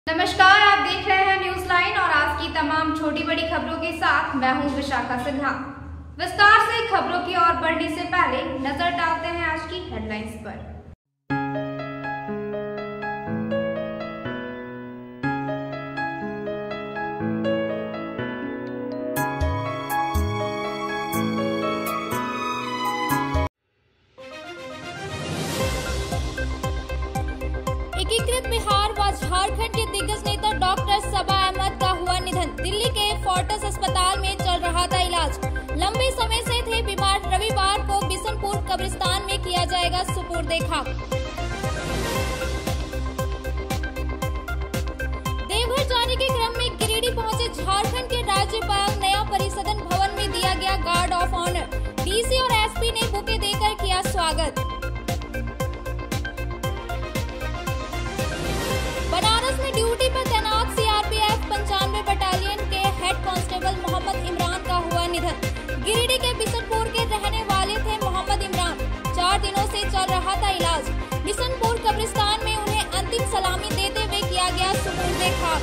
नमस्कार, आप देख रहे हैं न्यूज लाइन और आज की तमाम छोटी बड़ी खबरों के साथ मैं हूं विशाखा सिन्हा। विस्तार से खबरों की ओर बढ़ने से पहले नजर डालते हैं आज की हेडलाइंस पर। एकीकृत बिहार व झारखंड के दिग्गज नेता डॉक्टर सबा अहमद का हुआ निधन। दिल्ली के फोर्टिस अस्पताल में चल रहा था इलाज। लंबे समय से थे बीमार। रविवार को बिशनपुर कब्रिस्तान में किया जाएगा सुपुर्दे खाक। देवघर जाने के क्रम में गिरिडीह पहुंचे झारखंड के राज्यपाल। नया परिसदन भवन में दिया गया गार्ड ऑफ ऑनर। डीसी और एसपी ने बुके देकर किया स्वागत। बनारस में ड्यूटी पर तैनात सीआरपीएफ 95 बटालियन के हेड कांस्टेबल मोहम्मद इमरान का हुआ निधन। गिरिडीह के बिशनपुर के रहने वाले थे मोहम्मद इमरान। 4 दिनों से चल रहा था इलाज। बिशनपुर कब्रिस्तान में उन्हें अंतिम सलामी देते हुए किया गया सुपुर्दे खाक।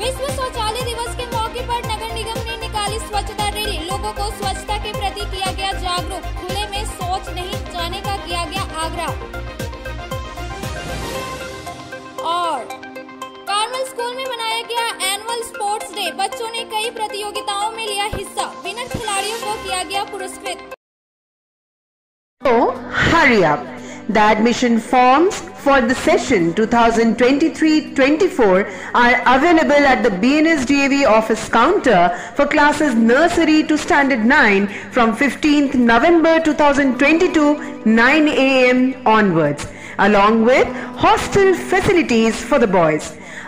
विश्व शौचालय दिवस के मौके पर नगर निगम ने निकाली स्वच्छता रैली। लोगों को स्वच्छता के प्रति किया गया जागरूक। खुले में शौच नहीं जाने का किया गया आग्रह। और कार्मल स्कूल में मनाया गया एनुअल स्पोर्ट्स डे। बच्चों ने कई प्रतियोगिताओं में लिया हिस्सा। विनर खिलाड़ियों को किया गया पुरस्कृत। So, hurry up. The admission forms for the session 2023-24 are available at the BNSDAV office counter for classes nursery to standard 9 from 15th November 2022 9 AM onwards, along with hostel facilities for the boys.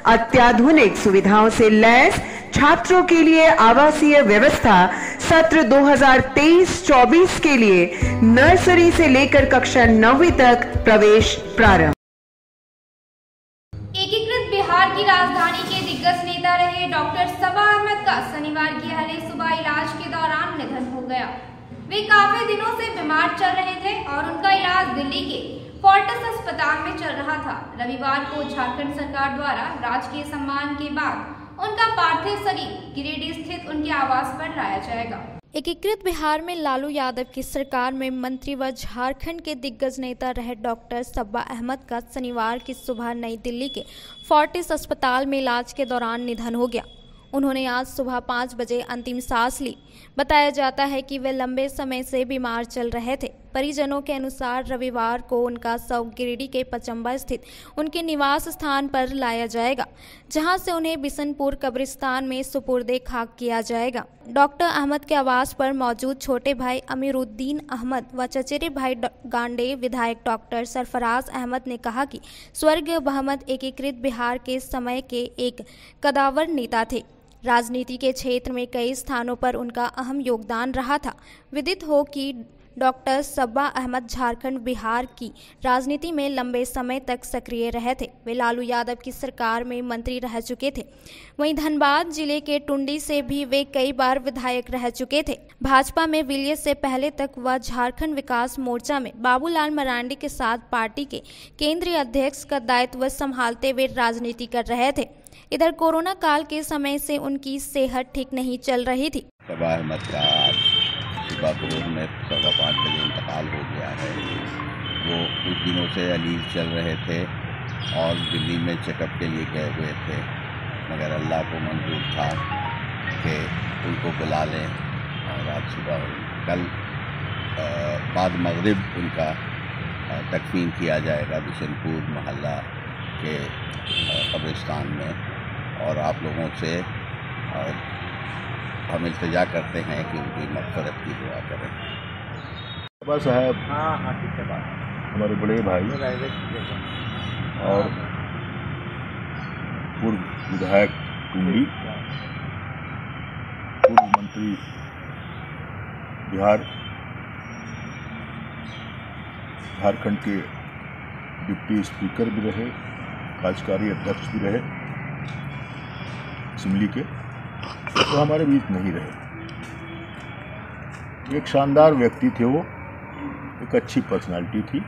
अत्याधुनिक सुविधाओं से lace छात्रों के लिए आवासीय व्यवस्था सत्र 2023-24 के लिए नर्सरी से लेकर कक्षा 9वीं तक प्रवेश प्रारंभ। एकीकृत बिहार की राजधानी के दिग्गज नेता रहे डॉक्टर सबा अहमद का शनिवार की अहले सुबह इलाज के दौरान निधन हो गया। वे काफी दिनों से बीमार चल रहे थे और उनका इलाज दिल्ली के फोर्टिस अस्पताल में चल रहा था। रविवार को झारखंड सरकार द्वारा राजकीय सम्मान के बाद उनका पार्थिव शरीर गिरिडीह स्थित उनके आवास पर लाया जाएगा। एकीकृत बिहार में लालू यादव की सरकार में मंत्री व झारखंड के दिग्गज नेता रहे डॉक्टर सबा अहमद का शनिवार की सुबह नई दिल्ली के फोर्टिस अस्पताल में इलाज के दौरान निधन हो गया। उन्होंने आज सुबह 5 बजे अंतिम सांस ली। बताया जाता है कि वे लंबे समय से बीमार चल रहे थे। परिजनों के अनुसार रविवार को उनका शव गिरिडीह के पचम्बा स्थित उनके निवास स्थान पर लाया जाएगा, जहां से उन्हें बिशनपुर कब्रिस्तान में सुपुर्दे खाक किया जाएगा। डॉक्टर अहमद के आवास पर मौजूद छोटे भाई अमीरुद्दीन अहमद व चचेरे भाई गांडे विधायक डॉक्टर सरफराज अहमद ने कहा कि स्वर्गीय अहमद एकीकृत बिहार के समय के एक कदावर नेता थे। राजनीति के क्षेत्र में कई स्थानों पर उनका अहम योगदान रहा था। विदित हो कि डॉक्टर सबा अहमद झारखंड बिहार की राजनीति में लंबे समय तक सक्रिय रहे थे। वे लालू यादव की सरकार में मंत्री रह चुके थे। वहीं धनबाद जिले के टुंडी से भी वे कई बार विधायक रह चुके थे। भाजपा में विलय से पहले तक वह झारखंड विकास मोर्चा में बाबूलाल मरांडी के साथ पार्टी के केंद्रीय अध्यक्ष का दायित्व संभालते हुए राजनीति कर रहे थे। इधर कोरोना काल के समय से उनकी सेहत ठीक नहीं चल रही थी। सबा अहमद का सुबह भोर में 5:15 बजे इंतकाल हो गया है। वो कुछ दिनों से अलीज चल रहे थे और दिल्ली में चेकअप के लिए गए हुए थे, मगर अल्लाह को मंजूर था कि उनको बुला लें और आज सुबह कल बाद मगरिब उनका तकफीन किया जाएगा बिशनपुर मोहल्ला के कब्रिस्तान में। और आप लोगों से हम इल्तिजा करते हैं कि उनकी मग़फ़िरत की दुआ करें। सबा साहब हमारे बड़े भाई और पूर्व विधायक टुंडी, पूर्व मंत्री बिहार झारखंड के डिप्टी स्पीकर भी रहे, कार्यकारी अध्यक्ष भी रहे असेंबली के, तो हमारे बीच नहीं रहे। एक शानदार व्यक्ति थे वो, एक अच्छी पर्सनालिटी थी।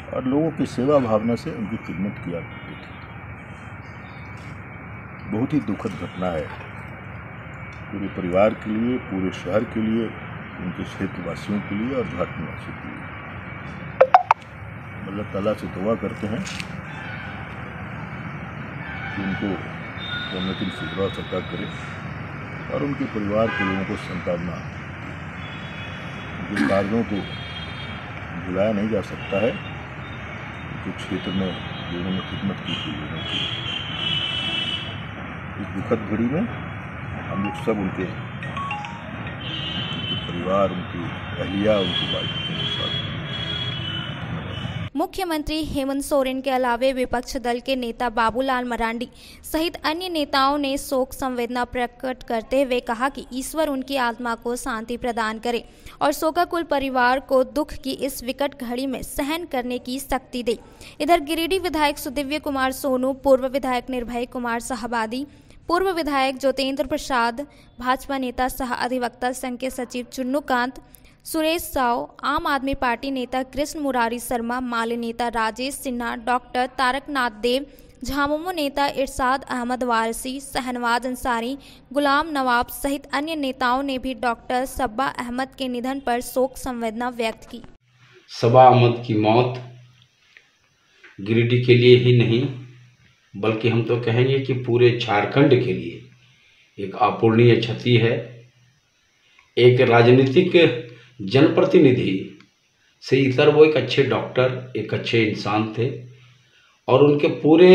और लोगों की सेवा भावना से उनकी खिदमत किया करते थे। बहुत ही दुखद घटना है पूरे परिवार के लिए, पूरे शहर के लिए, उनके क्षेत्रवासियों के लिए और झारखंड वासियों के लिए। अल्लाह ताला से दुआ करते हैं कि उनको जन्नतुल फिरदौस अता करे और उनके परिवार के लोगों को सांत्वना। उनके कार्यों को भुलाया नहीं जा सकता है, उनके क्षेत्र में जो उन्होंने खिदमत की थी लोगों की। इस दुखद घड़ी में हम लोग सब उनके परिवार, उनकी अहलिया, उनकी वाइफ के साथ। मुख्यमंत्री हेमंत सोरेन के अलावे विपक्ष दल के नेता बाबूलाल मरांडी सहित अन्य नेताओं ने शोक संवेदना प्रकट करते हुए कहा कि ईश्वर उनकी आत्मा को शांति प्रदान करे और शोकाकुल परिवार को दुख की इस विकट घड़ी में सहन करने की शक्ति दे। इधर गिरिडीह विधायक सुदिव्य कुमार सोनू, पूर्व विधायक निर्भय कुमार साहबादी, पूर्व विधायक ज्योतेंद्र प्रसाद, भाजपा नेता सह अधिवक्ता संघ के सचिव चुन्नूकांत, सुरेश साव, आम आदमी पार्टी नेता कृष्ण मुरारी शर्मा, माले नेता राजेश सिन्हा, डॉक्टर तारकनाथ देव, झामुमो नेता इरशाद अहमद वारसी, शहनवाज अंसारी, गुलाम नवाब सहित अन्य नेताओं ने भी डॉक्टर सब्बा अहमद के निधन पर शोक संवेदना व्यक्त की। सब्बा अहमद की मौत गिरिडीह के लिए ही नहीं बल्कि हम तो कहेंगे कि पूरे झारखंड के लिए एक अपूरणीय क्षति है। एक राजनीतिक जनप्रतिनिधि से इतर वो एक अच्छे डॉक्टर, एक अच्छे इंसान थे और उनके पूरे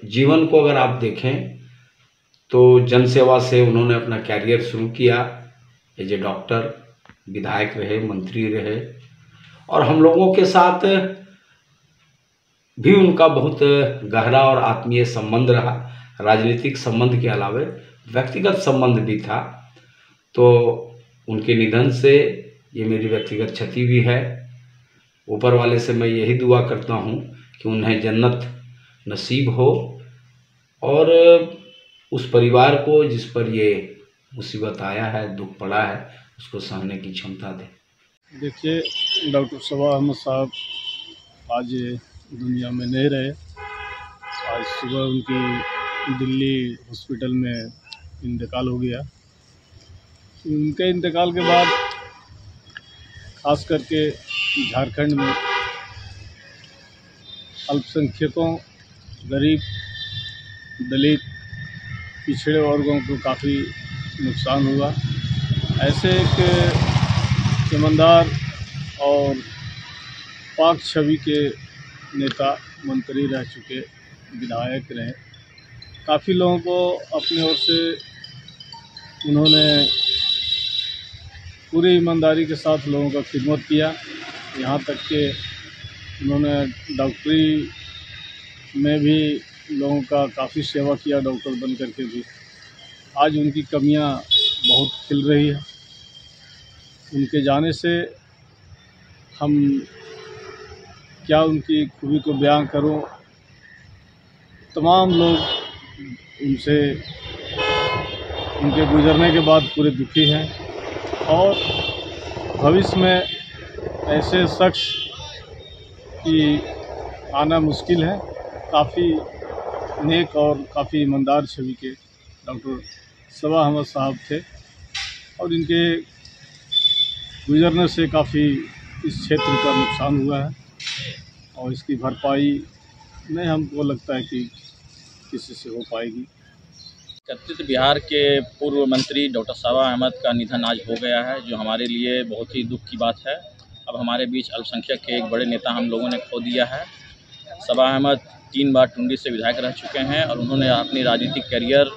जीवन को अगर आप देखें तो जनसेवा से उन्होंने अपना कैरियर शुरू किया। एज ए डॉक्टर, विधायक रहे, मंत्री रहे और हम लोगों के साथ भी उनका बहुत गहरा और आत्मीय संबंध रहा। राजनीतिक संबंध के अलावे व्यक्तिगत संबंध भी था। तो उनके निधन से ये मेरी व्यक्तिगत क्षति भी है। ऊपर वाले से मैं यही दुआ करता हूँ कि उन्हें जन्नत नसीब हो और उस परिवार को जिस पर ये मुसीबत आया है, दुख पड़ा है, उसको सहने की क्षमता दे। देखिए, डॉक्टर सब्बा अहमद साहब आज दुनिया में नहीं रहे। आज सुबह उनकी दिल्ली हॉस्पिटल में इंतकाल हो गया। उनके इंतकाल के बाद खास करके झारखंड में अल्पसंख्यकों, गरीब, दलित, पिछड़े वर्गों को काफ़ी नुकसान हुआ। ऐसे एक ईमानदार और पाक छवि के नेता, मंत्री रह चुके, विधायक रहे। काफ़ी लोगों को अपनी ओर से उन्होंने पूरी ईमानदारी के साथ लोगों का खिदमत किया। यहाँ तक कि उन्होंने डॉक्टरी में भी लोगों का काफ़ी सेवा किया, डॉक्टर बन करके भी। आज उनकी कमियां बहुत खिल रही है। उनके जाने से हम क्या उनकी खूबी को बयां करूं। तमाम लोग उनसे, उनके गुजरने के बाद पूरे दुखी हैं और भविष्य में ऐसे शख्स की आना मुश्किल है। काफ़ी नेक और काफ़ी ईमानदार छवि के डॉक्टर सब्बा अहमद साहब थे और इनके गुजरने से काफ़ी इस क्षेत्र का नुकसान हुआ है और इसकी भरपाई नहीं हमको लगता है कि किसी से हो पाएगी। छत्तीसगढ़ बिहार के पूर्व मंत्री डॉक्टर सब्बा अहमद का निधन आज हो गया है, जो हमारे लिए बहुत ही दुख की बात है। अब हमारे बीच अल्पसंख्यक के एक बड़े नेता हम लोगों ने खो दिया है। सब्बा अहमद 3 बार टुंडी से विधायक रह चुके हैं और उन्होंने अपनी राजनीतिक करियर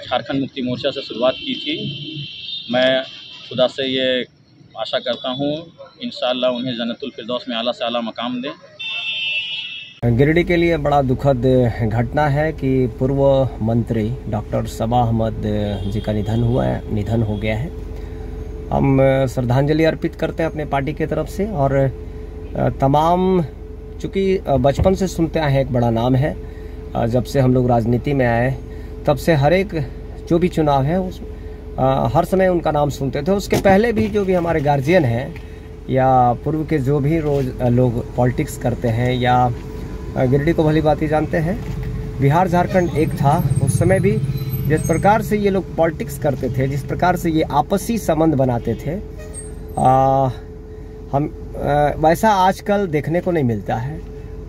झारखंड मुक्ति मोर्चा से शुरुआत की थी। मैं खुदा से ये आशा करता हूँ इंशाअल्लाह उन्हें जन्नतुल फिरदौस में आला से आला मकाम दें। गिरिडीह के लिए बड़ा दुखद घटना है कि पूर्व मंत्री डॉक्टर सब्बा अहमद जी का निधन हो गया है। हम श्रद्धांजलि अर्पित करते हैं अपने पार्टी की तरफ से और तमाम, चूँकि बचपन से सुनते आए हैं, एक बड़ा नाम है। जब से हम लोग राजनीति में आए तब से हर एक जो भी चुनाव है हर समय उनका नाम सुनते थे। उसके पहले भी जो भी हमारे गार्जियन हैं या पूर्व के जो भी रोज लोग पॉलिटिक्स करते हैं या गिरिडीह को भली भांति जानते हैं, बिहार झारखंड एक था। उस समय भी जिस प्रकार से ये लोग पॉलिटिक्स करते थे, जिस प्रकार से ये आपसी संबंध बनाते थे, वैसा आजकल देखने को नहीं मिलता है।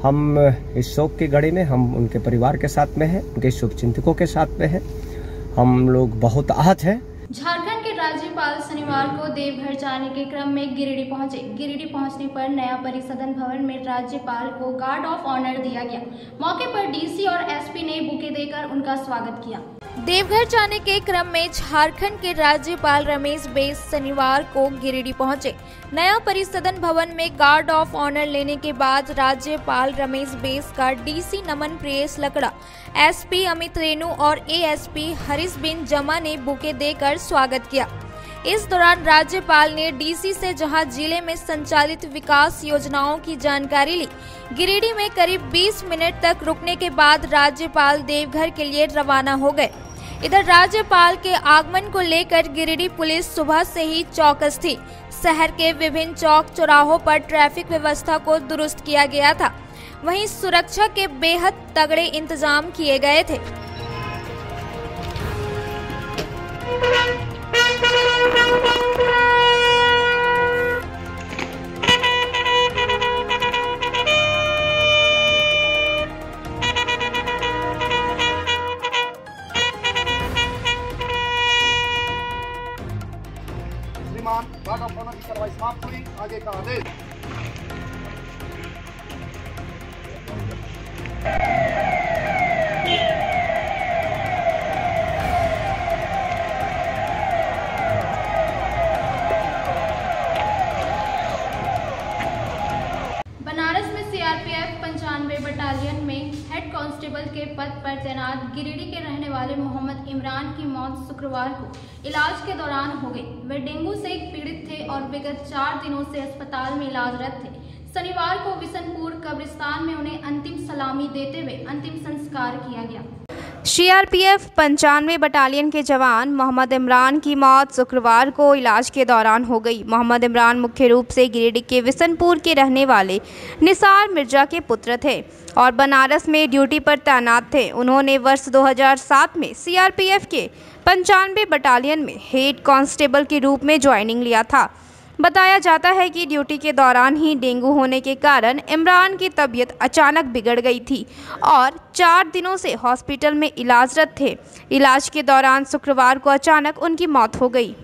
हम इस शोक की घड़ी में हम उनके परिवार के साथ में हैं, उनके शुभचिंतकों के साथ में हैं। हम लोग बहुत आहत हैं। झारखंड के राज्यपाल शनिवार को देवघर जाने के क्रम में गिरिडीह पहुंचे। गिरिडीह पहुंचने पर नया परिसदन भवन में राज्यपाल को गार्ड ऑफ ऑनर दिया गया। मौके पर डीसी और एसपी ने बुके देकर उनका स्वागत किया। देवघर जाने के क्रम में झारखंड के राज्यपाल रमेश बैस शनिवार को गिरिडीह पहुंचे। नया परिसदन भवन में गार्ड ऑफ ऑनर लेने के बाद राज्यपाल रमेश बैस का डीसी नमन प्रियेश लकड़ा, एसपी अमित रेणु और एएसपी हरीश बिन जमा ने बुके देकर स्वागत किया। इस दौरान राज्यपाल ने डीसी से जहां जिले में संचालित विकास योजनाओं की जानकारी ली, गिरिडीह में करीब 20 मिनट तक रुकने के बाद राज्यपाल देवघर के लिए रवाना हो गए। इधर राज्यपाल के आगमन को लेकर गिरिडीह पुलिस सुबह से ही चौकस थी। शहर के विभिन्न चौक चौराहों पर ट्रैफिक व्यवस्था को दुरुस्त किया गया था। वहीं सुरक्षा के बेहद तगड़े इंतजाम किए गए थे। गार्ड ऑफ ऑनर की कार्रवाई समाप्त हुई। आगे का आदेश। बनारस में सीआरपीएफ 95 बटालियन में हेड कांस्टेबल के पद पर तैनात गिरिडीह के रहने वाले मोहम्मद इमरान की मौत शुक्रवार को इलाज के दौरान हो गई। वे डेंगू से पीड़ित थे और विगत 4 दिनों से अस्पताल में इलाजरत थे। शनिवार को विशनपुर कब्रिस्तान में उन्हें अंतिम सलामी देते हुए अंतिम संस्कार किया गया। सीआरपीएफ 95 बटालियन के जवान मोहम्मद इमरान की मौत शुक्रवार को इलाज के दौरान हो गई। मोहम्मद इमरान मुख्य रूप से गिरिडीह के विशनपुर के रहने वाले निसार मिर्जा के पुत्र थे और बनारस में ड्यूटी पर तैनात थे। उन्होंने वर्ष 2007 में सीआरपीएफ के 95 बटालियन में हेड कांस्टेबल के रूप में ज्वाइनिंग लिया था। बताया जाता है कि ड्यूटी के दौरान ही डेंगू होने के कारण इमरान की तबीयत अचानक बिगड़ गई थी और 4 दिनों से हॉस्पिटल में इलाजरत थे। इलाज के दौरान शुक्रवार को अचानक उनकी मौत हो गई।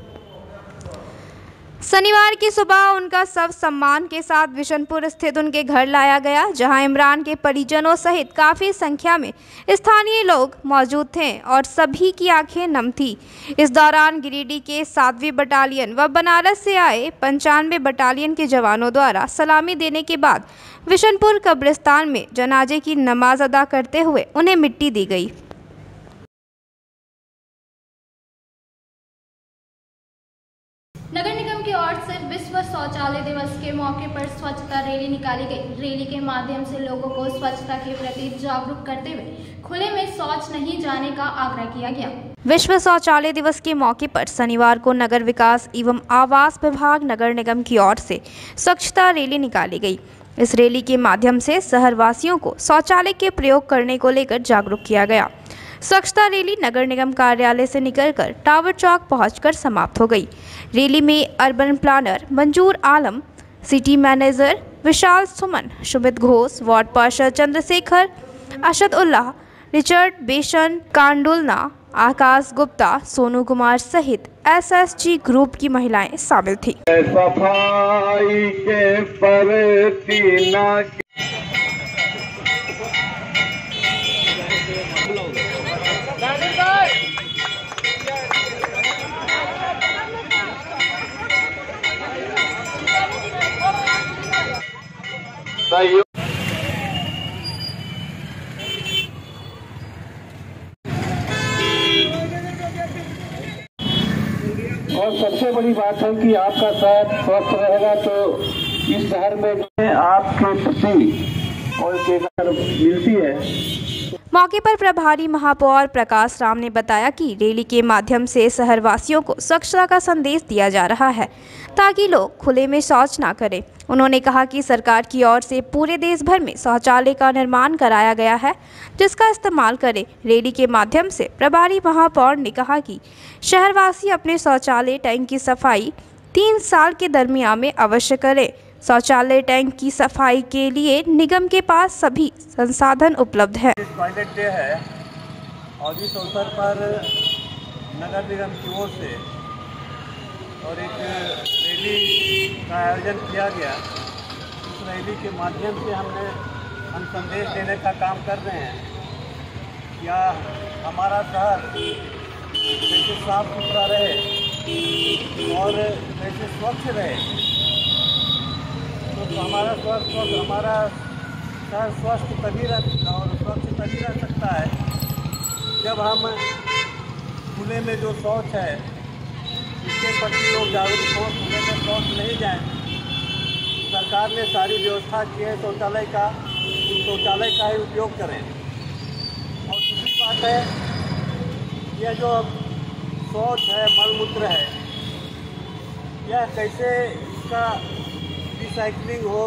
शनिवार की सुबह उनका शव सम्मान के साथ विशनपुर स्थित उनके घर लाया गया, जहां इमरान के परिजनों सहित काफ़ी संख्या में स्थानीय लोग मौजूद थे और सभी की आंखें नम थी। इस दौरान गिरिडीह के 7वीं बटालियन व बनारस से आए 95 बटालियन के जवानों द्वारा सलामी देने के बाद विशनपुर कब्रिस्तान में जनाजे की नमाज अदा करते हुए उन्हें मिट्टी दी गई। नगर निगम की ओर से विश्व शौचालय दिवस के मौके पर स्वच्छता रैली निकाली गई। रैली के माध्यम से लोगों को स्वच्छता के प्रति जागरूक करते हुए खुले में शौच नहीं जाने का आग्रह किया गया। विश्व शौचालय दिवस के मौके पर शनिवार को नगर विकास एवं आवास विभाग नगर निगम की ओर से स्वच्छता रैली निकाली गई। इस रैली के माध्यम से शहरवासियों को शौचालय के प्रयोग करने को लेकर जागरूक किया गया। स्वच्छता रैली नगर निगम कार्यालय से निकलकर टावर चौक पहुंचकर समाप्त हो गई। रैली में अर्बन प्लानर मंजूर आलम, सिटी मैनेजर विशाल सुमन, सुमित घोष, वार्ड पार्षद चंद्रशेखर, अशद उल्लाह, रिचर्ड बेशन, कांडुलना, आकाश गुप्ता, सोनू कुमार सहित एसएसजी ग्रुप की महिलाएं शामिल थी। सफाई के प्रति ना और सबसे बड़ी बात है कि आपका शहर स्वस्थ रहेगा तो इस शहर में आपके प्रति और मिलती है। मौके पर प्रभारी महापौर प्रकाश राम ने बताया कि रैली के माध्यम से शहरवासियों को स्वच्छता का संदेश दिया जा रहा है ताकि लोग खुले में शौच ना करें। उन्होंने कहा कि सरकार की ओर से पूरे देश भर में शौचालय का निर्माण कराया गया है, जिसका इस्तेमाल करें। रैली के माध्यम से प्रभारी महापौर ने कहा कि शहरवासी अपने शौचालय टैंक की सफाई 3 साल के दरमियान में अवश्य करें। शौचालय टैंक की सफाई के लिए निगम के पास सभी संसाधन उपलब्ध हैं। टॉयलेट डे है और इस अवसर पर नगर निगम की ओर से और एक रैली का आयोजन किया गया। इस रैली के माध्यम से हम संदेश देने का काम कर रहे हैं या हमारा शहर कैसे साफ सुथरा रहे और कैसे स्वच्छ रहे। तो हमारा शहर स्वस्थ तभी और स्वच्छ तभी रह सकता है जब हम खुले में जो शौच है इसके प्रति लोग जागरूक हो, खुले में शौच नहीं जाएं। सरकार ने सारी व्यवस्था की है शौचालय का ही उपयोग करें। और दूसरी बात है, यह जो शौच है, मलमूत्र है, यह कैसे इसका रिसाइकलिंग हो,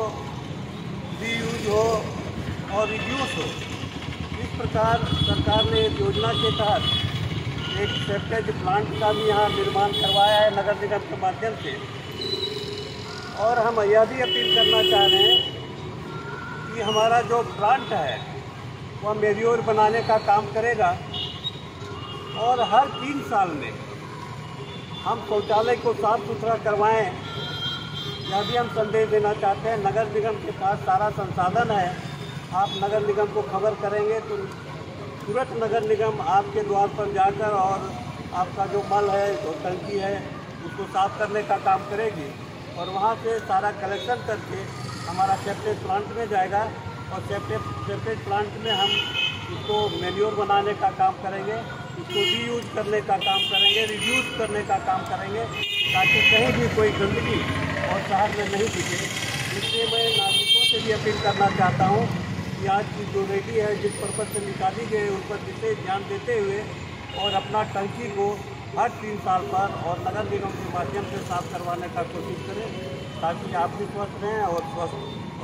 रीयूज हो और रिड्यूस हो। इस प्रकार सरकार ने एक योजना के तहत एक सेप्टेज प्लांट का भी यहाँ निर्माण करवाया है नगर निगम के माध्यम से। और हम यह भी अपील करना चाह रहे हैं कि हमारा जो प्लांट है वह मेन्योर बनाने का काम करेगा और हर 3 साल में हम शौचालय को साफ सुथरा करवाएं। यह भी हम संदेश देना चाहते हैं। नगर निगम के पास सारा संसाधन है। आप नगर निगम को खबर करेंगे तो तुरंत नगर निगम आपके द्वार पर जाकर और आपका जो मल है, जो टंकी है, उसको साफ करने का काम करेगी और वहाँ से सारा कलेक्शन करके हमारा सेप्टेज प्लांट में जाएगा और सेप्टेज प्लांट में हम इसको मैन्योर बनाने का काम करेंगे, इसको रीयूज करने का काम करेंगे, रिड्यूस करने का काम करेंगे ताकि कहीं भी कोई गंदगी और शहर में नहीं दिखे। इसलिए मैं नागरिकों से भी अपील करना चाहता हूँ कि आज की जो रैली है, जिस पर्पज से निकाली गई, उन पर विशेष ध्यान देते हुए और अपना टंकी को हर 3 साल पर और नगर निगम के माध्यम से साफ करवाने का कोशिश करें ताकि आप भी स्वस्थ रहें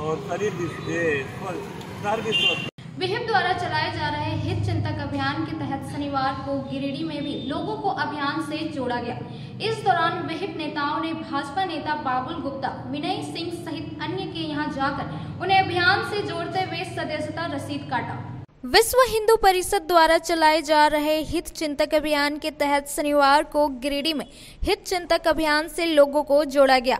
और शरीर भी शहर भी स्वस्थ। विहिप द्वारा चलाए जा रहे हित चिंतक अभियान के तहत शनिवार को गिरिडीह में भी लोगों को अभियान से जोड़ा गया। इस दौरान विहिप नेताओं ने भाजपा नेता बाबुल गुप्ता, विनय सिंह सहित अन्य के यहां जाकर उन्हें अभियान से जोड़ते हुए सदस्यता रसीद काटा। विश्व हिंदू परिषद द्वारा चलाए जा रहे हित चिंतक अभियान के तहत शनिवार को गिरिडीह में हित चिंतक अभियान से लोगों को जोड़ा गया।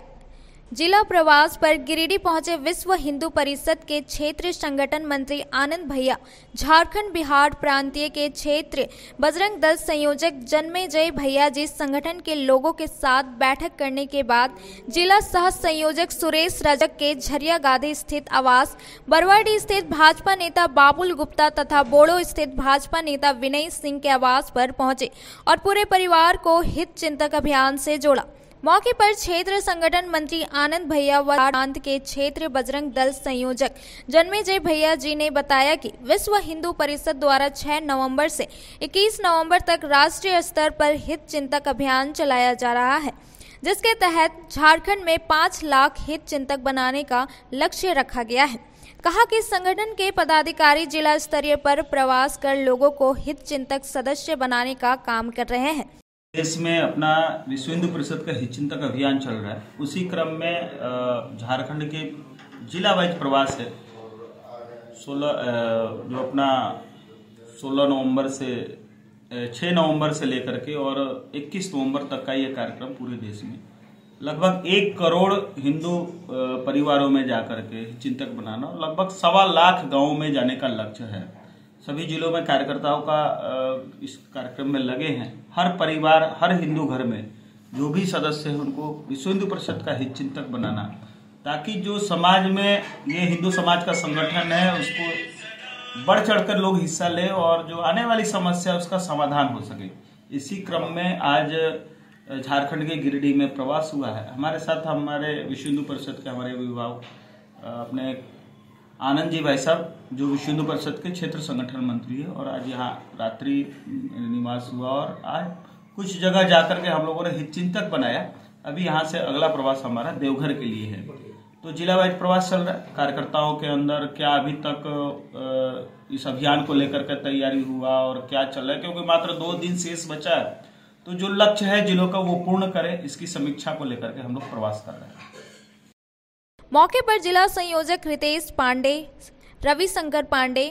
जिला प्रवास पर गिरिडीह पहुंचे विश्व हिंदू परिषद के क्षेत्रीय संगठन मंत्री आनंद भैया, झारखंड बिहार प्रांतीय के क्षेत्रीय बजरंग दल संयोजक जन्मेजय भैया जी संगठन के लोगों के साथ बैठक करने के बाद जिला सह संयोजक सुरेश रजक के झरिया गादी स्थित आवास, बरवाडी स्थित भाजपा नेता बाबुल गुप्ता तथा बोड़ो स्थित भाजपा नेता विनय सिंह के आवास पर पहुंचे और पूरे परिवार को हित चिंतक अभियान से जोड़ा। मौके पर क्षेत्र संगठन मंत्री आनंद भैया व प्रांत के क्षेत्रीय बजरंग दल संयोजक जन्मेजय भैया जी ने बताया कि विश्व हिंदू परिषद द्वारा 6 नवंबर से 21 नवंबर तक राष्ट्रीय स्तर पर हित चिंतक अभियान चलाया जा रहा है, जिसके तहत झारखंड में 5 लाख हित चिंतक बनाने का लक्ष्य रखा गया है। कहा कि संगठन के पदाधिकारी जिला स्तरीय पर प्रवास कर लोगों को हित चिंतक सदस्य बनाने का काम कर रहे हैं। देश में अपना विश्व हिंदू परिषद का हित चिंतक अभियान चल रहा है। उसी क्रम में झारखंड के जिला वाइज प्रवास है। 16 नवंबर से 6 नवंबर से लेकर के और 21 नवंबर तक का ये कार्यक्रम पूरे देश में लगभग 1 करोड़ हिंदू परिवारों में जाकर के चिंतक बनाना और लगभग 1.25 लाख गाँवों में जाने का लक्ष्य है। सभी जिलों में कार्यकर्ताओं का इस कार्यक्रम में लगे हैं। हर परिवार, हर हिंदू घर में जो भी सदस्य है उनको विश्व हिंदू परिषद का हित चिंतक बनाना, ताकि जो समाज में ये हिंदू समाज का संगठन है उसको बढ़ चढ़कर लोग हिस्सा ले और जो आने वाली समस्या उसका समाधान हो सके। इसी क्रम में आज झारखंड के गिरिडीह में प्रवास हुआ है। हमारे साथ हमारे विश्व हिंदू परिषद के हमारे अभिभावक अपने आनंद जी भाई साहब, जो विश्व हिंदू परिषद के क्षेत्र संगठन मंत्री है, और आज यहाँ रात्रि निवास हुआ और आज कुछ जगह जाकर के हम लोगों ने हितचिंतक बनाया। अभी यहाँ से अगला प्रवास हमारा देवघर के लिए है। तो जिला वाइज प्रवास चल रहा है। कार्यकर्ताओं के अंदर क्या अभी तक इस अभियान को लेकर के तैयारी हुआ और क्या चल रहा है, क्योंकि मात्र 2 दिन शेष बचा है, तो जो लक्ष्य है जिलों का वो पूर्ण करें, इसकी समीक्षा को लेकर के हम लोग प्रवास कर रहे हैं। मौके पर जिला संयोजक रितेश पांडे, रविशंकर पांडे,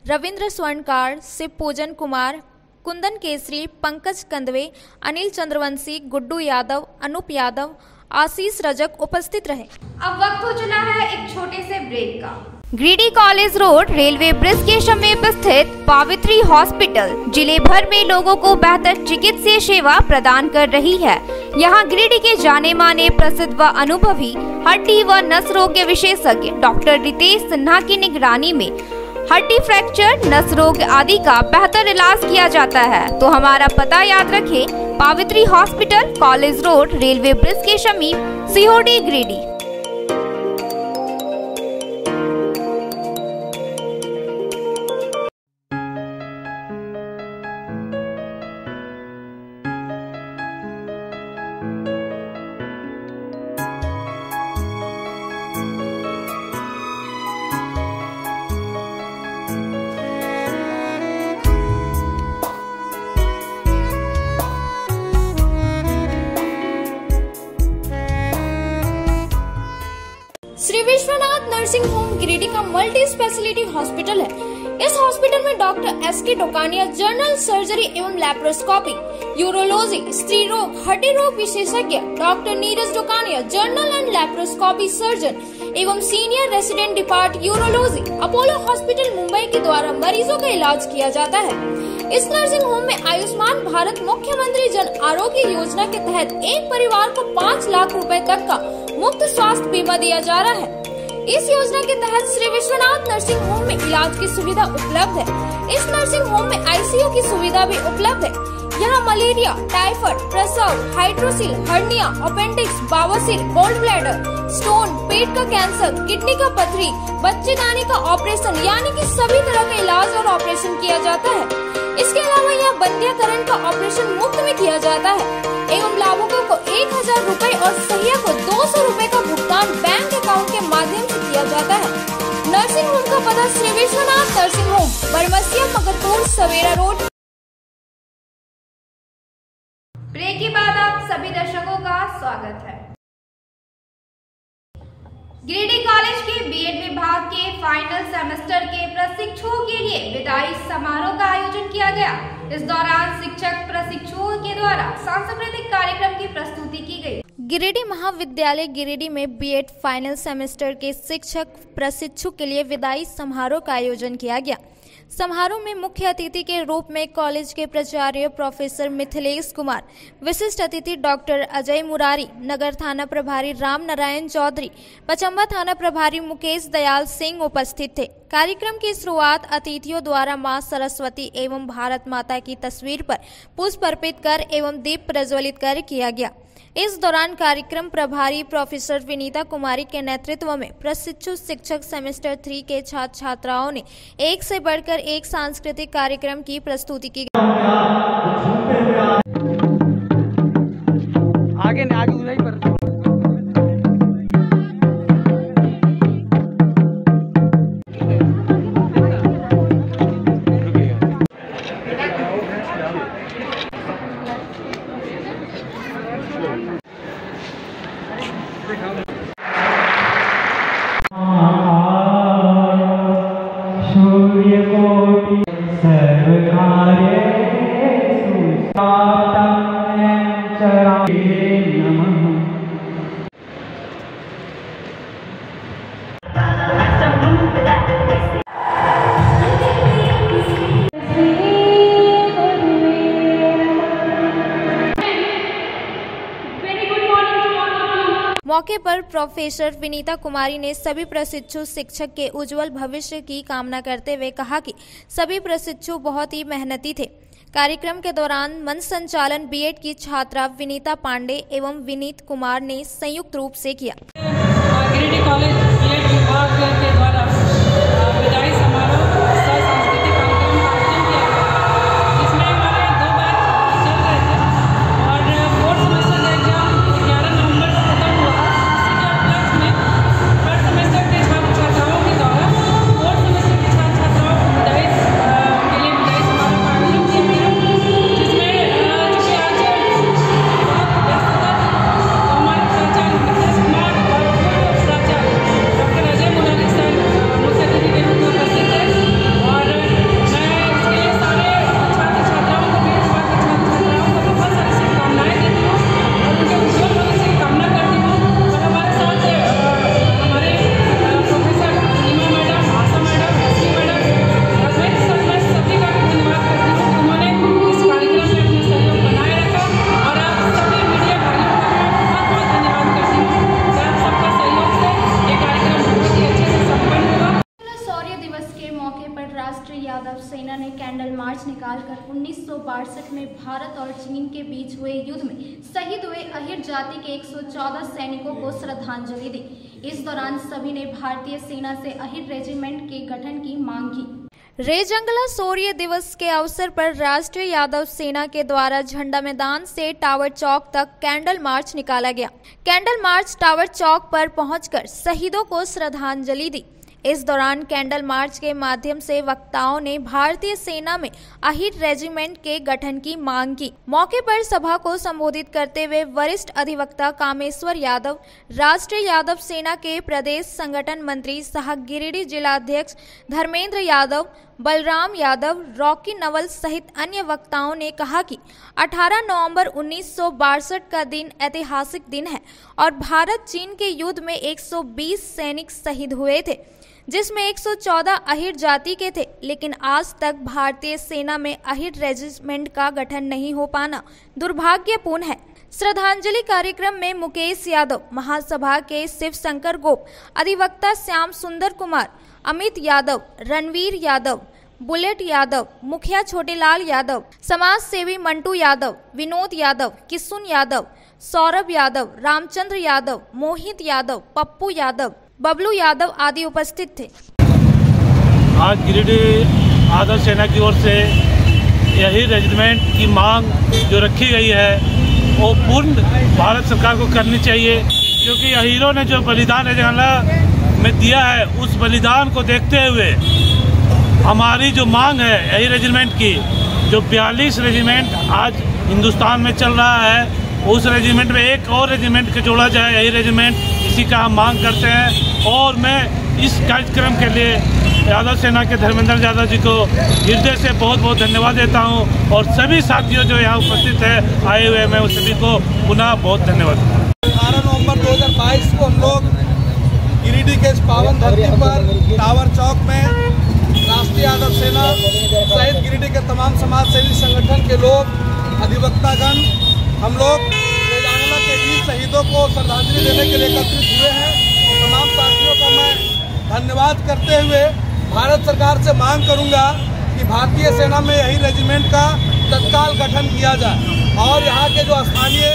रविंद्र स्वर्णकार, शिव पूजन कुमार, कुंदन केसरी, पंकज कंदवे, अनिल चंद्रवंशी, गुड्डू यादव, अनूप यादव, आशीष रजक उपस्थित रहे। अब वक्त हो चला है एक छोटे से ब्रेक का। Giridih college road railway bridge के समीप स्थित पावित्री हॉस्पिटल जिले भर में लोगों को बेहतर चिकित्सीय सेवा प्रदान कर रही है। यहाँ गिरिडीह के जाने माने प्रसिद्ध व अनुभवी हड्डी व नस रोग के विशेषज्ञ डॉक्टर रितेश सिन्हा की निगरानी में हड्डी फ्रैक्चर, नस रोग आदि का बेहतर इलाज किया जाता है। तो हमारा पता याद रखें, Pavitri hospital, college road, railway bridge के समीप, सीहोडी, गिरिडीह। श्री विश्वनाथ नर्सिंग होम गिरिडीह का मल्टी स्पेशलिटी हॉस्पिटल है। इस हॉस्पिटल में doctor S K. Dokania general surgery एवं लैप्रोस्कोपी, यूरोलॉजी, स्त्री रोग, हड्डी रोग विशेषज्ञ, doctor Neeraj Dokania general and laparoscopy surgeon एवं senior resident depart urology, Apollo hospital Mumbai के द्वारा मरीजों का इलाज किया जाता है। इस नर्सिंग होम में आयुष्मान भारत मुख्यमंत्री जन आरोग्य योजना के तहत एक परिवार को 5 लाख रुपए तक का मुफ्त स्वास्थ्य बीमा दिया जा रहा है। इस योजना के तहत श्री विश्वनाथ नर्सिंग होम में इलाज की सुविधा उपलब्ध है। इस नर्सिंग होम में आईसीयू की सुविधा भी उपलब्ध है। यहाँ मलेरिया, टाइफाइड, प्रसव, हाइड्रोसिल, हर्निया, अपेंडिक्स, बावासीर, गोल्ड ब्लैडर, स्टोन, पेट का कैंसर, किडनी का पथरी, बच्चेदानी का ऑपरेशन यानी कि सभी तरह का इलाज और ऑपरेशन किया जाता है। इसके अलावा यहाँ बंध्याकरण का ऑपरेशन मुफ्त में किया जाता है एवं लाभुकों को 1000 रुपए और सहिया को 200 रुपए का भुगतान बैंक अकाउंट के माध्यम से किया जाता है। नर्सिंग होम का पता श्री विश्वनाथ नर्सिंग होम, बरमसिया, मगरपुर, सवेरा रोड। ब्रेक के बाद आप सभी दर्शकों का स्वागत है। गिरिडीह कॉलेज के बीएड विभाग के फाइनल सेमेस्टर के प्रशिक्षुओं के लिए विदाई समारोह का आयोजन किया गया। इस दौरान शिक्षक प्रशिक्षुओं के द्वारा सांस्कृतिक कार्यक्रम की प्रस्तुति की गई। गिरिडीह महाविद्यालय गिरिडीह में बीएड फाइनल सेमेस्टर के शिक्षक प्रशिक्षु के लिए विदाई समारोह का आयोजन किया गया। समारोह में मुख्य अतिथि के रूप में कॉलेज के प्राचार्य प्रोफेसर मिथिलेश कुमार, विशिष्ट अतिथि डॉक्टर अजय मुरारी, नगर थाना प्रभारी राम नारायण चौधरी, पचम्बा थाना प्रभारी मुकेश दयाल सिंह उपस्थित थे। कार्यक्रम की शुरुआत अतिथियों द्वारा मां सरस्वती एवं भारत माता की तस्वीर पर पुष्प अर्पित कर एवं दीप प्रज्वलित कर किया गया। इस दौरान कार्यक्रम प्रभारी प्रोफेसर विनीता कुमारी के नेतृत्व में प्रशिक्षु शिक्षक सेमेस्टर 3 के छात्र छात्राओं ने एक से बढ़कर एक सांस्कृतिक कार्यक्रम की प्रस्तुति की। आगे उधर ही पर मौके पर प्रोफेसर विनीता कुमारी ने सभी प्रशिक्षु शिक्षक के उज्जवल भविष्य की कामना करते हुए कहा कि सभी प्रशिक्षु बहुत ही मेहनती थे। कार्यक्रम के दौरान मंच संचालन बीएड की छात्रा विनीता पांडे एवं विनीत कुमार ने संयुक्त रूप से किया। गिरिडीह कॉलेज बीएड विभाग के द्वारा यादव सेना ने कैंडल मार्च निकालकर 1962 में भारत और चीन के बीच हुए युद्ध में शहीद हुए अहिर जाति के 114 सैनिकों को श्रद्धांजलि दी। इस दौरान सभी ने भारतीय सेना से अहिर रेजिमेंट के गठन की मांग की। रेजंगला शौर्य दिवस के अवसर पर राष्ट्रीय यादव सेना के द्वारा झंडा मैदान से टावर चौक तक कैंडल मार्च निकाला गया। कैंडल मार्च टावर चौक पर पहुंचकर शहीदों को श्रद्धांजलि दी। इस दौरान कैंडल मार्च के माध्यम से वक्ताओं ने भारतीय सेना में अहिर रेजिमेंट के गठन की मांग की। मौके पर सभा को संबोधित करते हुए वरिष्ठ अधिवक्ता कामेश्वर यादव, राष्ट्रीय यादव सेना के प्रदेश संगठन मंत्री सह गिरिडीह जिलाध्यक्ष धर्मेंद्र यादव, बलराम यादव, रॉकी नवल सहित अन्य वक्ताओं ने कहा कि 18 नवंबर 1962 का दिन ऐतिहासिक दिन है और भारत चीन के युद्ध में 120 सैनिक शहीद हुए थे, जिसमें 114 अहिर जाति के थे। लेकिन आज तक भारतीय सेना में अहिर रेजिमेंट का गठन नहीं हो पाना दुर्भाग्यपूर्ण है। श्रद्धांजलि कार्यक्रम में मुकेश यादव, महासभा के शिव शंकर गोप, अधिवक्ता श्याम सुंदर कुमार, अमित यादव, रणवीर यादव, बुलेट यादव, मुखिया छोटेलाल यादव, समाज सेवी मंटू यादव, विनोद यादव, किशुन यादव, सौरभ यादव, रामचंद्र यादव, मोहित यादव, पप्पू यादव, बबलू यादव आदि उपस्थित थे। आज गिरिडीह यादव सेना की ओर से यही रेजिमेंट की मांग जो रखी गई है वो पूर्ण भारत सरकार को करनी चाहिए, क्योंकि अहीरों ने जो बलिदान रेजिमेंट में दिया है उस बलिदान को देखते हुए हमारी जो मांग है यही रेजिमेंट की, जो 42 रेजिमेंट आज हिंदुस्तान में चल रहा है उस रेजिमेंट में एक और रेजिमेंट के जोड़ा जाए, यही रेजिमेंट, इसी का हम मांग करते हैं। और मैं इस कार्यक्रम के लिए यादव सेना के धर्मेंद्र यादव जी को हृदय से बहुत बहुत धन्यवाद देता हूं और सभी साथियों जो यहाँ उपस्थित है आए हुए, मैं उस सभी को पुनः बहुत धन्यवाद देता हूँ। 18 नवंबर 2022 को हम लोग गिरिडीह के इस पावन धरती पर टावर चौक में राष्ट्रीय यादव सेना सहित गिरिडीह के तमाम समाज सेवी संगठन के लोग, अधिवक्तागण, हम लोग रेजांगला के वीर शहीदों को श्रद्धांजलि देने के लिए एकत्रित हुए हैं। तमाम साथियों का मैं धन्यवाद करते हुए भारत सरकार से मांग करूंगा कि भारतीय सेना में यही रेजिमेंट का तत्काल गठन किया जाए और यहाँ के जो स्थानीय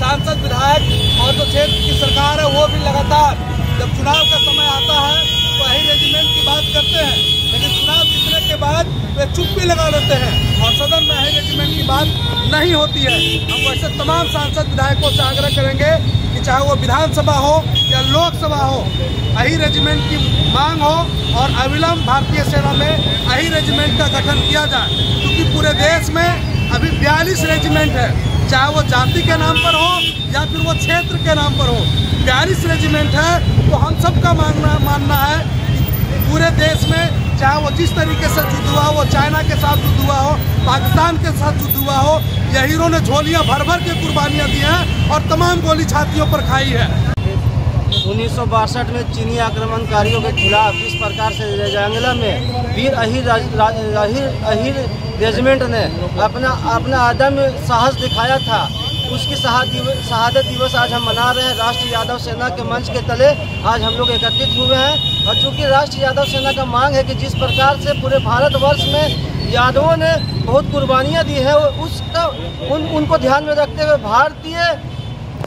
सांसद, विधायक और जो क्षेत्र की सरकार है वो भी लगातार जब चुनाव का समय आता है तो यही रेजिमेंट की बात करते हैं, लेकिन चुनाव जीतने के बाद वे चुप भी लगा लेते हैं और सदन में यही रेजिमेंट की बात नहीं होती है। हम वैसे तमाम सांसद, विधायकों से आग्रह करेंगे कि चाहे वो विधानसभा हो या लोकसभा हो, यही रेजिमेंट की मांग हो और अविलंब भारतीय सेना में यही रेजिमेंट का गठन किया जाए, क्योंकि पूरे देश में अभी 42 रेजिमेंट है, चाहे वो जाति के नाम पर हो या फिर वो क्षेत्र के नाम पर हो, 42 रेजिमेंट है। तो हम सबका मानना है कि पूरे देश में चाहे वो जिस तरीके से युद्ध हुआ हो, वो चाइना के साथ युद्ध हुआ हो, पाकिस्तान के साथ युद्ध हुआ हो, यहीरों ने झोलियां भर भर के कुर्बानियां दी हैं और तमाम गोली छातियों पर खाई है। 1962 में चीनी आक्रमणकारियों के खिलाफ इस प्रकार से रेजांगला में वीर अहिर रेजिमेंट ने अपना आदम साहस दिखाया था, उसकी शहादत दिवस आज हम मना रहे हैं। राष्ट्रीय यादव सेना के मंच के तले आज हम लोग एकत्रित हुए हैं और चूँकि राष्ट्रीय यादव सेना का मांग है कि जिस प्रकार से पूरे भारतवर्ष में यादवों ने बहुत कुर्बानियाँ दी है, उसका उनको ध्यान में रखते हुए भारतीय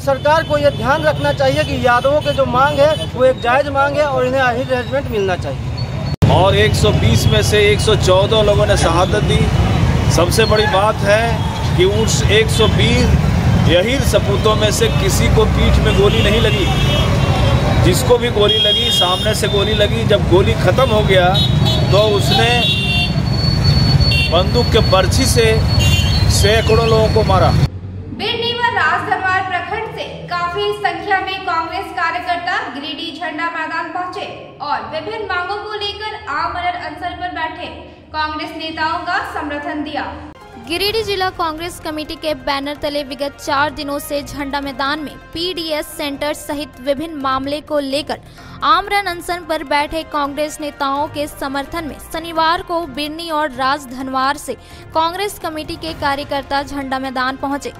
सरकार को यह ध्यान रखना चाहिए कि यादवों के जो मांग है वो एक जायज़ मांग है और इन्हें अहिर रेजिमेंट मिलना चाहिए। और 120 में से 114 लोगों ने शहादत दी। सबसे बड़ी बात है कि उस 120 यही सपूतों में से किसी को पीठ में गोली नहीं लगी, जिसको भी गोली लगी सामने से गोली लगी। जब गोली खत्म हो गया तो उसने बंदूक के बर्छी से सैकड़ों लोगों को मारा। राजधनवार प्रखंड से काफी संख्या में कांग्रेस कार्यकर्ता गिरिडीह झंडा मैदान पहुंचे और विभिन्न मांगों को लेकर आमरण अनशन पर बैठे कांग्रेस नेताओं का समर्थन दिया। गिरिडीह जिला कांग्रेस कमेटी के बैनर तले विगत 4 दिनों से झंडा मैदान में पीडीएस सेंटर सहित विभिन्न मामले को लेकर आमरण अनशन पर बैठे कांग्रेस नेताओं के समर्थन में शनिवार को बिरनी और राजधनवार से कांग्रेस कमेटी के कार्यकर्ता झंडा मैदान पहुंचे।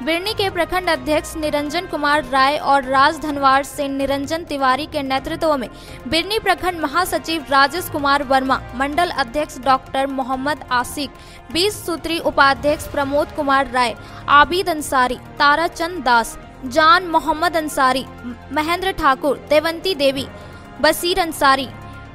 बिरनी के प्रखंड अध्यक्ष निरंजन कुमार राय और राजधनवाड़ से निरंजन तिवारी के नेतृत्व में बिरनी प्रखंड महासचिव राजेश कुमार वर्मा, मंडल अध्यक्ष डॉक्टर मोहम्मद आसिक, 20 सूत्री उपाध्यक्ष प्रमोद कुमार राय, आबिद अंसारी, ताराचंद दास, जान मोहम्मद अंसारी, महेंद्र ठाकुर, देवंती देवी, बसीर अंसारी,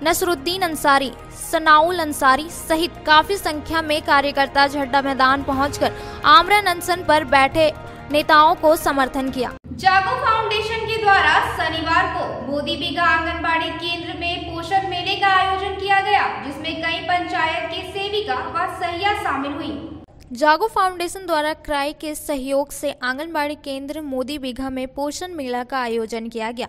नसरुद्दीन अंसारी, सनाउल अंसारी सहित काफी संख्या में कार्यकर्ता झड्डा मैदान पहुंचकर आमरण अनशन पर बैठे नेताओं को समर्थन किया। जागो फाउंडेशन के द्वारा शनिवार को मोदी बीघा आंगनबाड़ी केंद्र में पोषण मेले का आयोजन किया गया, जिसमें कई पंचायत के सेविका व सहिया शामिल हुई। जागो फाउंडेशन द्वारा क्राई के सहयोग से आंगनबाड़ी केंद्र मोदी बीघा में पोषण मेला का आयोजन किया गया।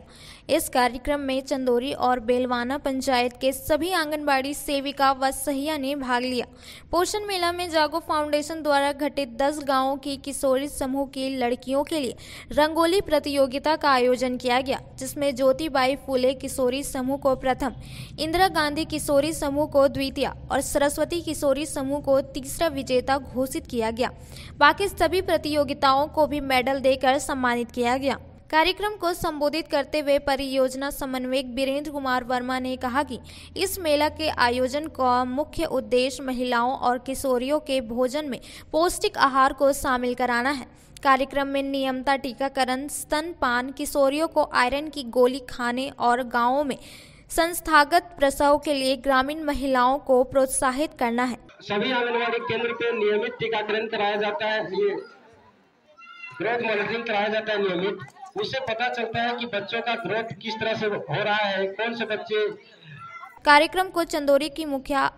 इस कार्यक्रम में चंदोरी और बेलवाना पंचायत के सभी आंगनबाड़ी सेविका व सहिया ने भाग लिया। पोषण मेला में जागो फाउंडेशन द्वारा गठित 10 गांवों की किशोरी समूह की लड़कियों के लिए रंगोली प्रतियोगिता का आयोजन किया गया, जिसमें ज्योतिबाई फूले किशोरी समूह को प्रथम, इंदिरा गांधी किशोरी समूह को द्वितीय और सरस्वती किशोरी समूह को तीसरा विजेता घोषित किया गया। बाकी सभी प्रतियोगिताओं को भी मेडल देकर सम्मानित किया गया। कार्यक्रम को संबोधित करते हुए परियोजना समन्वयक वीरेंद्र कुमार वर्मा ने कहा कि इस मेला के आयोजन का मुख्य उद्देश्य महिलाओं और किशोरियों के भोजन में पौष्टिक आहार को शामिल कराना है। कार्यक्रम में नियमित टीकाकरण, स्तनपान, किशोरियों को आयरन की गोली खाने और गाँवों में संस्थागत प्रसव के लिए ग्रामीण महिलाओं को प्रोत्साहित करना है। सभी आंगनबाड़ी केंद्र पे नियमित टीकाकरण कराया जाता है, ये ग्रोथ मॉनिटरिंग कराया जाता है नियमित। उससे पता चलता है कि बच्चों का ग्रोथ किस तरह से हो रहा है, कौन से बच्चे। कार्यक्रम को चंदोरी की मुखिया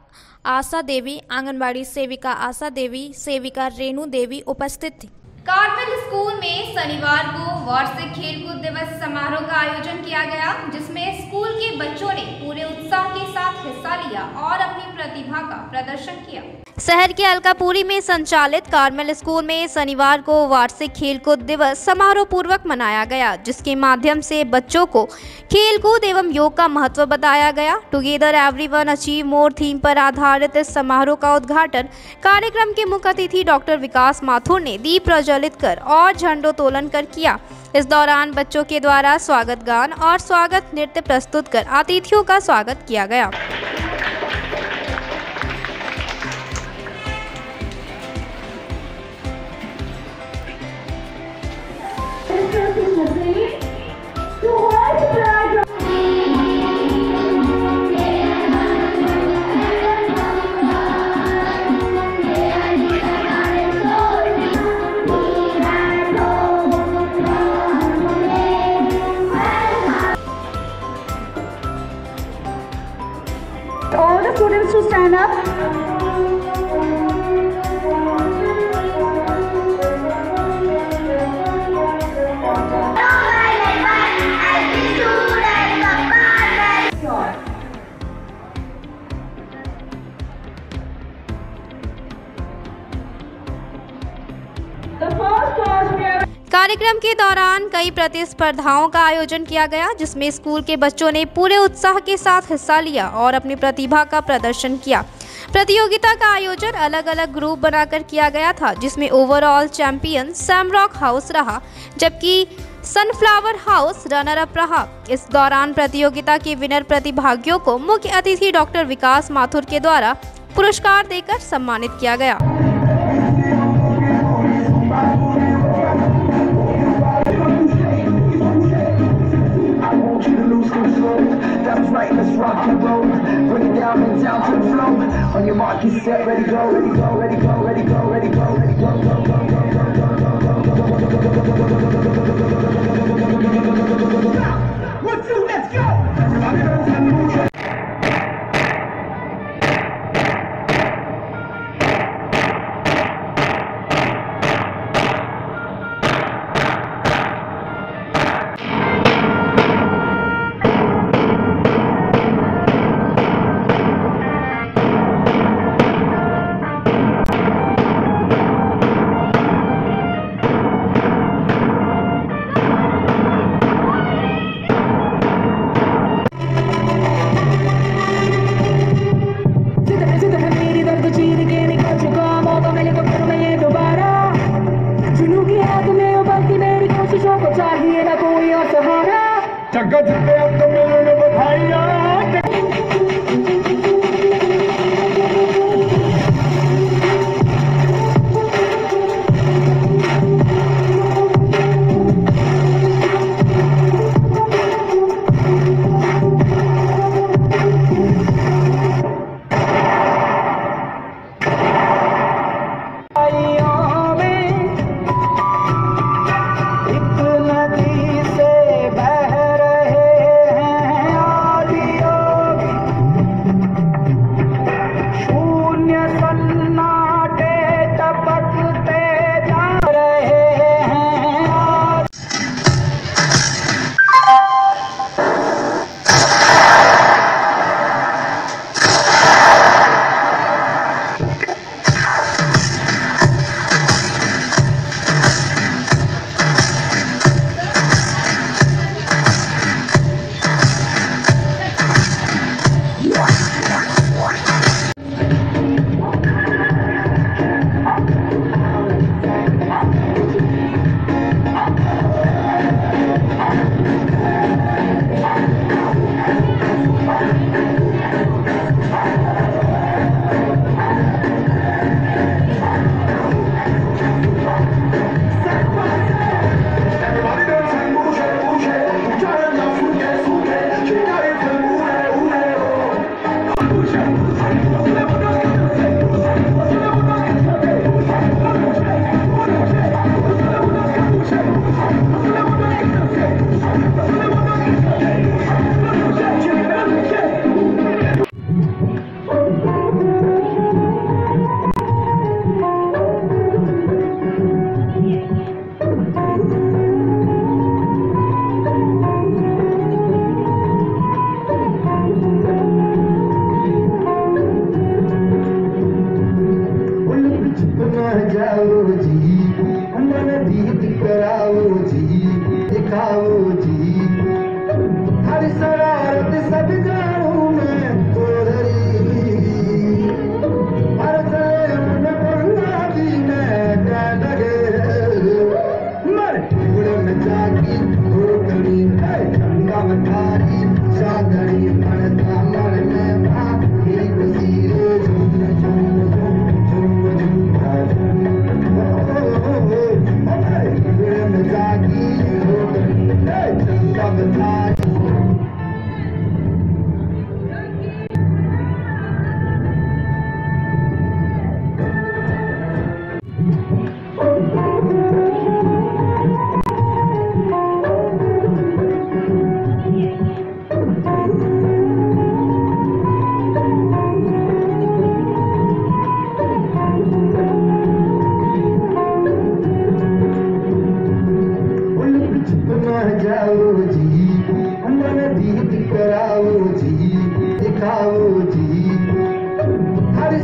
आशा देवी, आंगनबाड़ी सेविका आशा देवी, सेविका रेणु देवी उपस्थित थी। कार्मेल स्कूल में शनिवार को वार्षिक खेलकूद दिवस समारोह का आयोजन किया गया, जिसमें स्कूल के बच्चों ने पूरे उत्साह के साथ हिस्सा लिया और अपनी प्रतिभा का प्रदर्शन किया। शहर के अलकापुरी में संचालित कार्मेल स्कूल में शनिवार को वार्षिक खेलकूद दिवस समारोह पूर्वक मनाया गया, जिसके माध्यम से बच्चों को खेलकूद एवं योग का महत्व बताया गया। Together everyone achieve more theme पर आधारित इस समारोह का उद्घाटन कार्यक्रम के मुख्य अतिथि डॉक्टर विकास माथुर ने दीप प्रज्वलित कर और झंडोत्तोलन कर किया। इस दौरान बच्चों के द्वारा स्वागत गान और स्वागत नृत्य प्रस्तुत कर अतिथियों का स्वागत किया गया। All the students to stand up. कार्यक्रम के दौरान कई प्रतिस्पर्धाओं का आयोजन किया गया, जिसमें स्कूल के बच्चों ने पूरे उत्साह के साथ हिस्सा लिया और अपनी प्रतिभा का प्रदर्शन किया। प्रतियोगिता का आयोजन अलग अलग ग्रुप बनाकर किया गया था, जिसमें ओवरऑल चैंपियन सैमरॉक हाउस रहा, जबकि सनफ्लावर हाउस रनर अप रहा। इस दौरान प्रतियोगिता के विनर प्रतिभागियों को मुख्य अतिथि डॉक्टर विकास माथुर के द्वारा पुरस्कार देकर सम्मानित किया गया। On your mark, you set, ready, go, ready, go, ready, go, ready, go, ready, go, ready, go, go, go, go, go, go, go, go, go, go, go, go. 1, 2, let's go.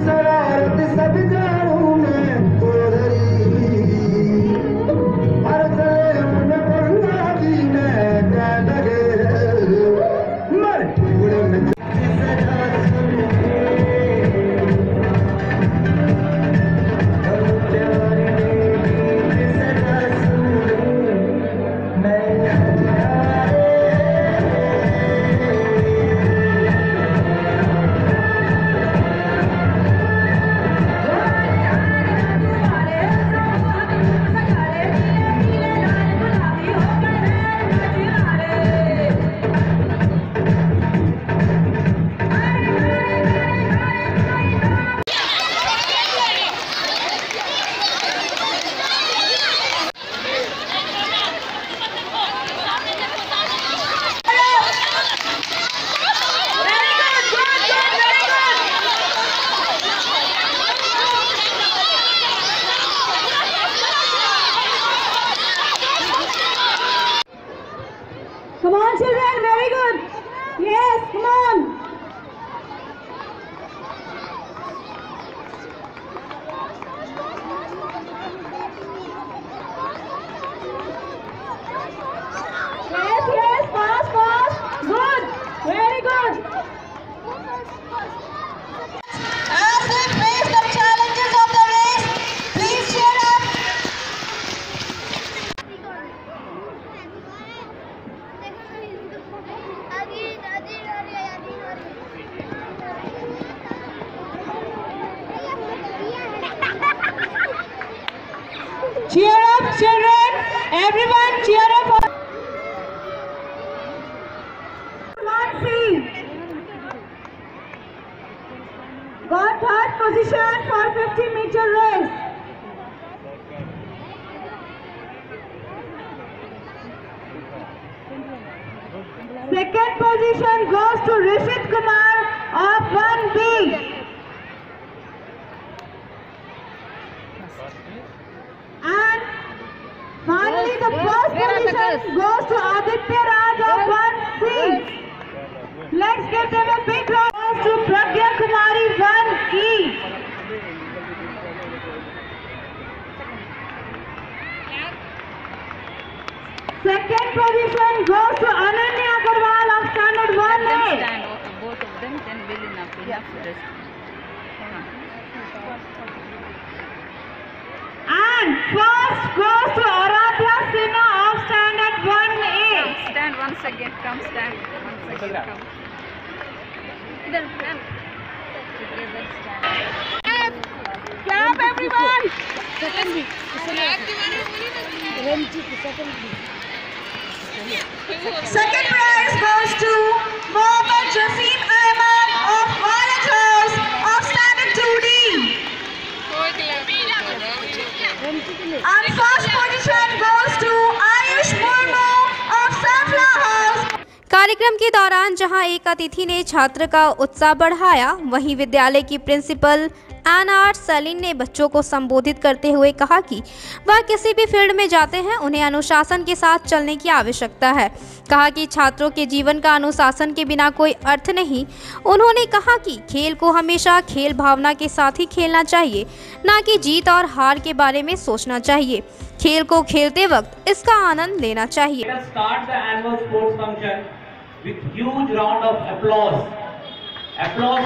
शरारत सब जानू मैं तोरी हर जगह मन पंजाबी में लगे मर पूरे में Come on, children, very good. Yes, come on. Yes, fast. Good, very good. As we face the challenges of the race, please cheer up. Cheer up, children. Everyone, cheer up. 1C. Got third position for 50-meter race. Second position goes to Rishit Kumar of 1B. And finally the first position goes to Aditya Raj of 1C. Let's give them a big round. Goes to Pragya Kumari 1E. Second position goes to Ananya Agarwal of standard 1A. Both of them, then will enough. We have to rest. And first goes to Aradhya Sinha of standard 1A. Stand once again. Come stand. Once again. Come. Idhar stand. Together stand. Clap everyone. Second. Second prize goes to Mohammad Jasim Ahmed of Violet House of standard 2D. And first position goes to Ayush Murmu of Safla House. कार्यक्रम के दौरान जहां एक अतिथि ने छात्र का उत्साह बढ़ाया, वहीं विद्यालय की प्रिंसिपल एन.आर. सलीन ने बच्चों को संबोधित करते हुए कहा कि वह किसी भी फील्ड में जाते हैं उन्हें अनुशासन के साथ चलने की आवश्यकता है। कहा कि छात्रों के जीवन का अनुशासन के बिना कोई अर्थ नहीं। उन्होंने कहा कि खेल को हमेशा खेल भावना के साथ ही खेलना चाहिए, न कि जीत और हार के बारे में सोचना चाहिए। खेल को खेलते वक्त इसका आनंद लेना चाहिए। With huge round of applause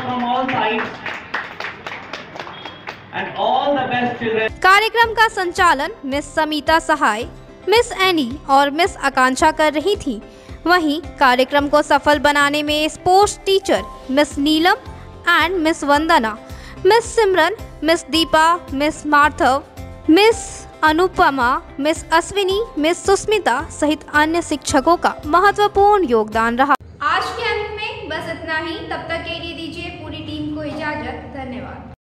from all sides and all the best children. कार्यक्रम का संचालन miss Samita Sahay, miss Annie और मिस आकांक्षा कर रही थी। वहीं कार्यक्रम को सफल बनाने में sports teacher miss Neelam and miss Vandana, miss Simran, miss Deepa, miss Mardhav, miss Anupama, miss Ashwini, miss Susmita सहित अन्य शिक्षकों का महत्वपूर्ण योगदान रहा। आज के अंत में बस इतना ही। तब तक के लिए दीजिए पूरी टीम को इजाजत। धन्यवाद।